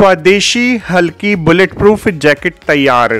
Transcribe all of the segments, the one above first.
स्वदेशी हल्की bullet proof jacket तैयार।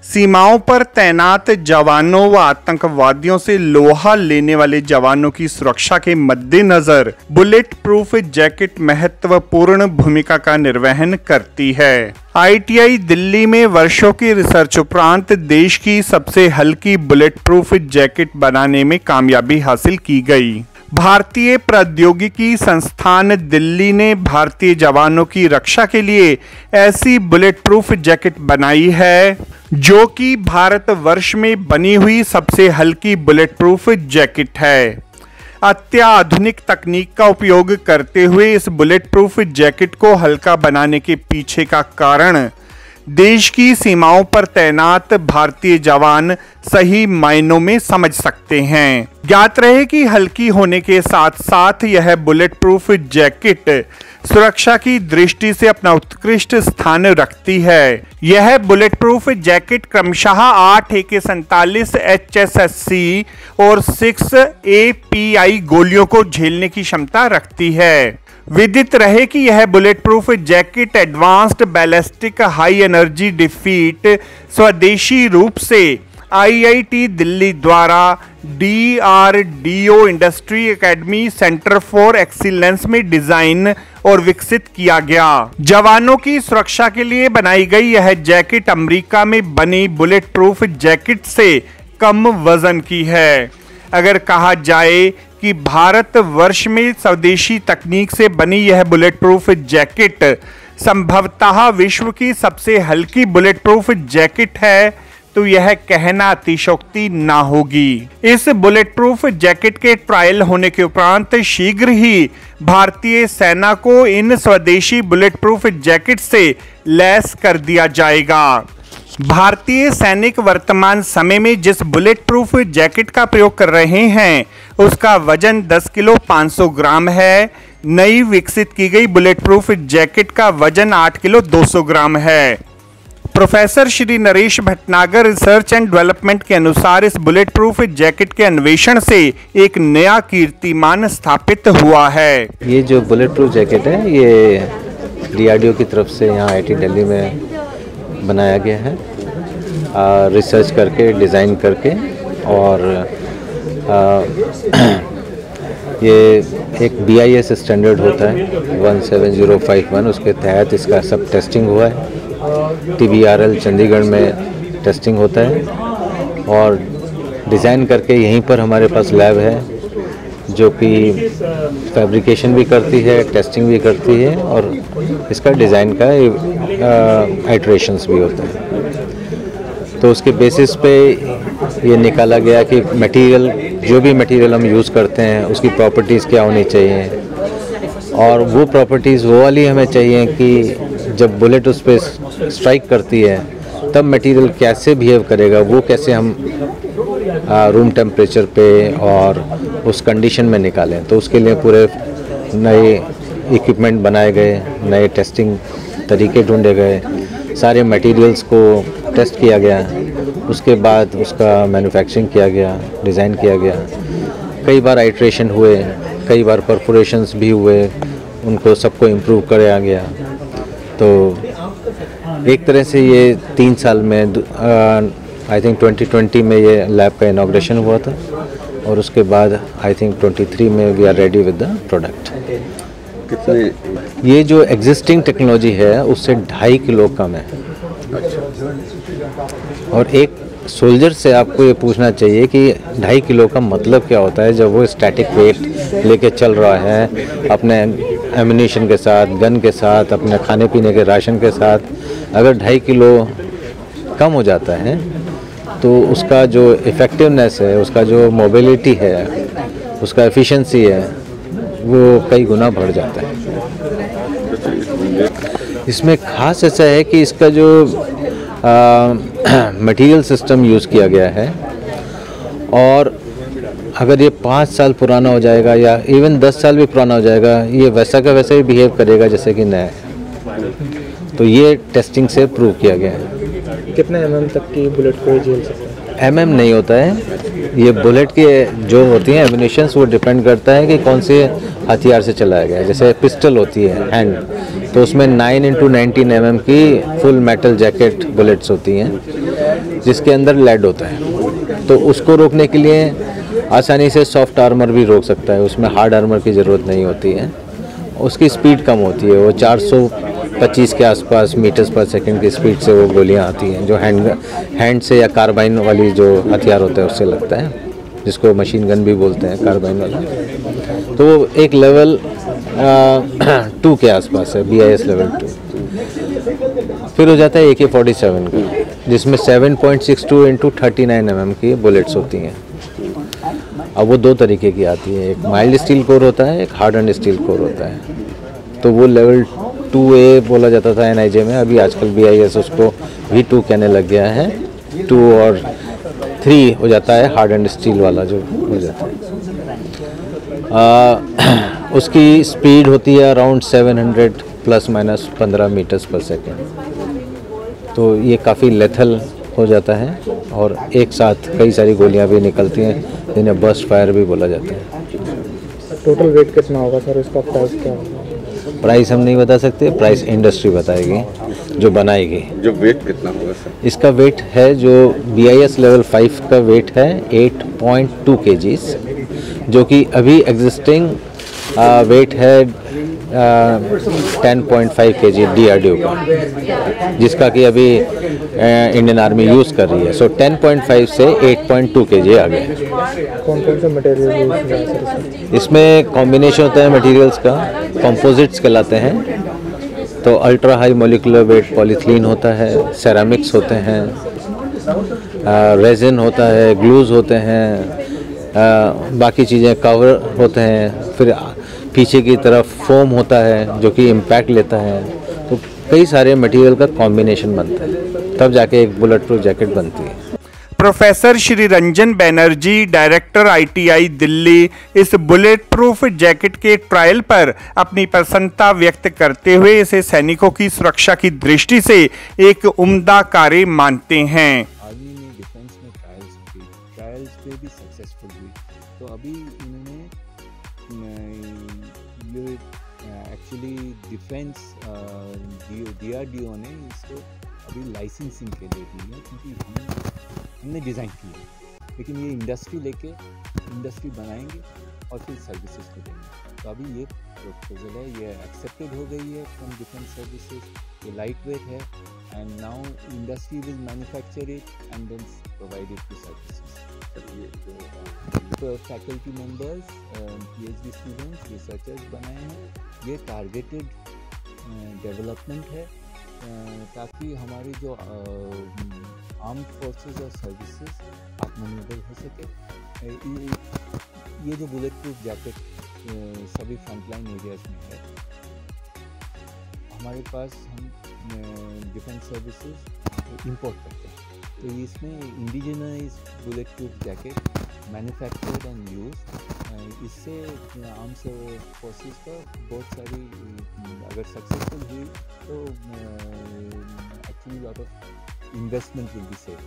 सीमाओं पर तैनात जवानों व आतंकवादियों से लोहा लेने वाले जवानों की सुरक्षा के मद्देनजर बुलेट प्रूफ जैकेट महत्वपूर्ण भूमिका का निर्वहन करती है। ITI दिल्ली में वर्षों की रिसर्च उपरांत देश की सबसे हल्की बुलेट प्रूफ जैकेट बनाने में कामयाबी हासिल की गई। भारतीय प्रौद्योगिकी संस्थान दिल्ली ने भारतीय जवानों की रक्षा के लिए ऐसी बुलेट प्रूफ जैकेट बनाई है जो कि भारतवर्ष में बनी हुई सबसे हल्की बुलेट प्रूफ जैकेट है। अत्याधुनिक तकनीक का उपयोग करते हुए इस बुलेट प्रूफ जैकेट को हल्का बनाने के पीछे का कारण देश की सीमाओं पर तैनात भारतीय जवान सही मायनों में समझ सकते हैं। ज्ञात रहे कि हल्की होने के साथ साथ यह बुलेट प्रूफ जैकेट सुरक्षा की दृष्टि से अपना उत्कृष्ट स्थान रखती है। यह बुलेट प्रूफ जैकेट क्रमशः 8 AK-47 HSSC और 6 API गोलियों को झेलने की क्षमता रखती है। विदित रहे कि यह bullet proof jacket advanced ballistic high energy defeat स्वदेशी रूप से IIT दिल्ली द्वारा DRDO industry academy centre for excellence में डिजाइन और विकसित किया गया। जवानों की सुरक्षा के लिए बनाई गई यह जैकेट अमेरिका में बनी बुलेट प्रूफ जैकेट से कम वजन की है। अगर कहा जाए कि भारतवर्ष में स्वदेशी तकनीक से बनी यह बुलेट प्रूफ जैकेट संभवतः विश्व की सबसे हल्की बुलेट प्रूफ जैकेट है तो यह कहना अतिशयोक्ति ना होगी। इस बुलेट प्रूफ जैकेट के ट्रायल होने के उपरांत शीघ्र ही भारतीय सेना को इन स्वदेशी बुलेट प्रूफ जैकेट से लैस कर दिया जाएगा। भारतीय सैनिक वर्तमान समय में जिस बुलेट प्रूफ जैकेट का प्रयोग कर रहे हैं उसका वजन 10 किलो 500 ग्राम है। नई विकसित की गई बुलेट प्रूफ जैकेट का वजन 8 किलो 200 ग्राम है। Professor Shri Naresh Bhatnagar research and development के अनुसार इस बुलेट प्रूफ जैकेट के अन्वेषण से एक नया कीर्तिमान स्थापित हुआ है। ये जो बुलेट प्रूफ जैकेट है ये DRDO की तरफ से यहाँ IIT दिल्ली में बनाया गया है, रिसर्च करके डिज़ाइन करके, और ये एक BIS स्टैंडर्ड होता है 17051, उसके तहत इसका सब टेस्टिंग हुआ है। TBRL चंडीगढ़ में टेस्टिंग होता है और डिज़ाइन करके यहीं पर हमारे पास लैब है जो कि फैब्रिकेशन भी करती है, टेस्टिंग भी करती है और इसका डिज़ाइन का आइटरेशंस भी होता है। तो उसके बेसिस पे ये निकाला गया कि मटेरियल, जो भी मटेरियल हम यूज़ करते हैं उसकी प्रॉपर्टीज़ क्या होनी चाहिए, और वो प्रॉपर्टीज़ वो वाली हमें चाहिए कि जब बुलेट उस पर स्ट्राइक करती है तब मटेरियल कैसे बिहेव करेगा, वो कैसे हम रूम टेम्परेचर पे और उस कंडीशन में निकालें। तो उसके लिए पूरे नए इक्विपमेंट बनाए गए, नए टेस्टिंग तरीके ढूंढे गए, सारे मटेरियल्स को टेस्ट किया गया, उसके बाद उसका मैन्युफैक्चरिंग किया गया, डिज़ाइन किया गया। कई बार आइट्रेशन हुए, कई बार परफोरेशंस भी हुए, उनको सबको इम्प्रूव कराया गया। तो एक तरह से ये 3 साल में आई थिंक 2020 में ये लैब का इनॉग्रेशन हुआ था और उसके बाद आई थिंक 23 में we are ready with the product. ये जो एग्जिस्टिंग टेक्नोलॉजी है उससे 2.5 किलो कम है। और एक सोल्जर से आपको ये पूछना चाहिए कि 2.5 किलो का मतलब क्या होता है जब वो स्टैटिक वेट लेके चल रहा है अपने एम्यूनिशन के साथ, गन के साथ, अपने खाने पीने के राशन के साथ। अगर 2.5 किलो कम हो जाता है तो उसका जो इफ़ेक्टिवनेस है, उसका जो मोबिलिटी है, उसका एफिशिएंसी है, वो कई गुना बढ़ जाता है। इसमें खास ऐसा है कि इसका जो मटेरियल सिस्टम यूज़ किया गया है, और अगर ये 5 साल पुराना हो जाएगा या इवन 10 साल भी पुराना हो जाएगा, ये वैसा का वैसा ही बिहेव करेगा जैसे कि नया है। तो ये टेस्टिंग से प्रूव किया गया है। कितने mm तक की बुलेट को झेल सकता है? mm नहीं होता है, ये बुलेट के जो होती हैं एम्यूनिशंस वो डिपेंड करता है कि कौन से हथियार से चलाया गया है। जैसे पिस्टल होती है हैंड, तो उसमें 9x19 mm की फुल मेटल जैकेट बुलेट्स होती हैं जिसके अंदर लेड होता है। तो उसको रोकने के लिए आसानी से सॉफ्ट आर्मर भी रोक सकता है, उसमें हार्ड आर्मर की ज़रूरत नहीं होती है। उसकी स्पीड कम होती है, वो 425 के आसपास मीटर्स पर सेकंड की स्पीड से वो गोलियां आती हैं, जो हैंड से या कार्बाइन वाली जो हथियार होता है उससे लगता है, जिसको मशीन गन भी बोलते हैं कार्बाइन वाला। तो वो एक लेवल 2 के आसपास है, BIS लेवल 2। फिर हो जाता है AK-47 का, जिसमें 7.62 × 39 mm की बुलेट्स होती हैं। अब वो 2 तरीके की आती है, एक माइल्ड स्टील कोर होता है, एक हार्डन स्टील कोर होता है। तो वो लेवल 2A बोला जाता था NIJ में, अभी आजकल BIS उसको V2 कहने लग गया है। 2 और 3 हो जाता है हार्डन स्टील वाला जो हो जाता है। उसकी स्पीड होती है अराउंड 700 ± 15 मीटर्स पर सेकेंड। तो ये काफ़ी लेथल हो जाता है और एक साथ कई सारी गोलियां भी निकलती हैं, जिन्हें बर्स्ट फायर भी बोला जाता है। टोटल वेट कितना होगा सर, इसका प्राइस क्या होगा? प्राइस हम नहीं बता सकते, प्राइस इंडस्ट्री बताएगी जो बनाएगी। जो वेट कितना होगा सर? इसका वेट है जो BIS लेवल 5 का वेट है 8.2 kgs, जो कि अभी एग्जिस्टिंग वेट है 10.5 kg DRDO का, जिसका कि अभी इंडियन आर्मी यूज़ कर रही है। सो 10.5 से 8.2 kg आ गए। कौन कौन से मटेरियल यूज किया है सर इसमें कॉम्बिनेशन होता है मटेरियल्स का, कंपोजिट्स कहलाते हैं। तो ultra high molecular weight polythene होता है, सेरामिक्स होते हैं, रेजिन होता है, ग्लूज होते हैं, बाकी चीज़ें कवर होते हैं। फिर पीछे की तरफ फोम होता है जो कि इम्पैक्ट लेता है। तो कई सारे मटेरियल का कॉम्बिनेशन बनता है, तब जाके एक बुलेट प्रूफ जैकेट बनती है। Professor Shri Ranjan Banerjee, director ITI Delhi, इस बुलेट प्रूफ जैकेट के ट्रायल पर अपनी प्रसन्नता व्यक्त करते हुए इसे सैनिकों की सुरक्षा की दृष्टि से एक उम्दा कार्य मानते हैं। आर्मी ने डिफेंस में ट्रायल्स पे भी सक्सेसफुल हुई। तो अभी इन्होंने ये एक्चुअली डिफेंस DRDO ने इसको अभी लाइसेंसिंग के लिए दी है, क्योंकि हमने डिज़ाइन की है, लेकिन ये इंडस्ट्री बनाएंगे और फिर सर्विसेज को देंगे। तो अभी ये प्रपोजल है, ये एक्सेप्टेड हो गई है फ्रॉम डिफेंस सर्विसेज। ये लाइट वेट है and now industry will manufacture it and then provide it to services. तो faculty members, PhD students, researchers बनाए हैं। ये टारगेटेड डेवलपमेंट है ताकि हमारी जो आर्म्ड फोर्सेस और सर्विसेज आत्मनिर्भर हो सके। ये जो बुलेट प्रूफ जैकेट सभी फ्रंटलाइन एरियाज में है हमारे पास, हम डिफेंस सर्विसेज इंपोर्ट करते हैं। तो इसमें indigenous bullet proof jacket manufactured and use, इससे आर्म्ड फोर्सेस का बहुत सारी, अगर सक्सेसफुल हुई तो actually lot of investment will be save.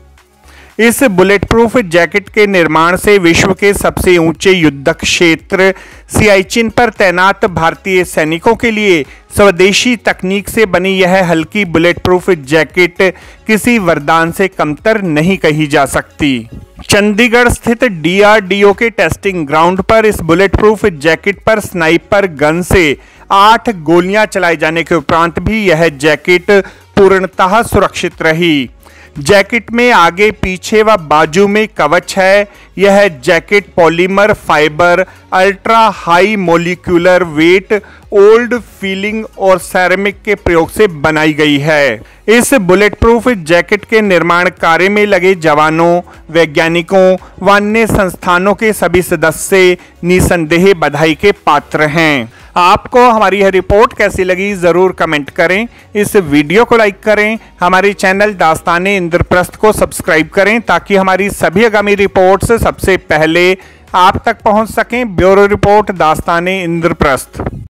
इस बुलेट प्रूफ जैकेट के निर्माण से विश्व के सबसे ऊंचे युद्ध क्षेत्र सियाचिन पर तैनात भारतीय सैनिकों के लिए स्वदेशी तकनीक से बनी यह हल्की बुलेट प्रूफ जैकेट किसी वरदान से कमतर नहीं कही जा सकती। चंडीगढ़ स्थित DRDO के टेस्टिंग ग्राउंड पर इस बुलेट प्रूफ जैकेट पर स्नाइपर गन से 8 गोलियां चलाए जाने के उपरांत भी यह जैकेट पूर्णतः सुरक्षित रही। जैकेट में आगे, पीछे व बाजू में कवच है। यह jacket polymer fibre, ultra high molecular weight, old feeling और सेरेमिक के प्रयोग से बनाई गई है। इस बुलेट प्रूफ जैकेट के निर्माण कार्य में लगे जवानों, वैज्ञानिकों व अन्य संस्थानों के सभी सदस्य निसंदेह बधाई के पात्र हैं। आपको हमारी यह रिपोर्ट कैसी लगी ज़रूर कमेंट करें। इस वीडियो को लाइक करें। हमारे चैनल दास्ताने इंद्रप्रस्थ को सब्सक्राइब करें ताकि हमारी सभी आगामी रिपोर्ट्स सबसे पहले आप तक पहुंच सकें। Bureau report, Dastane Indraprastha.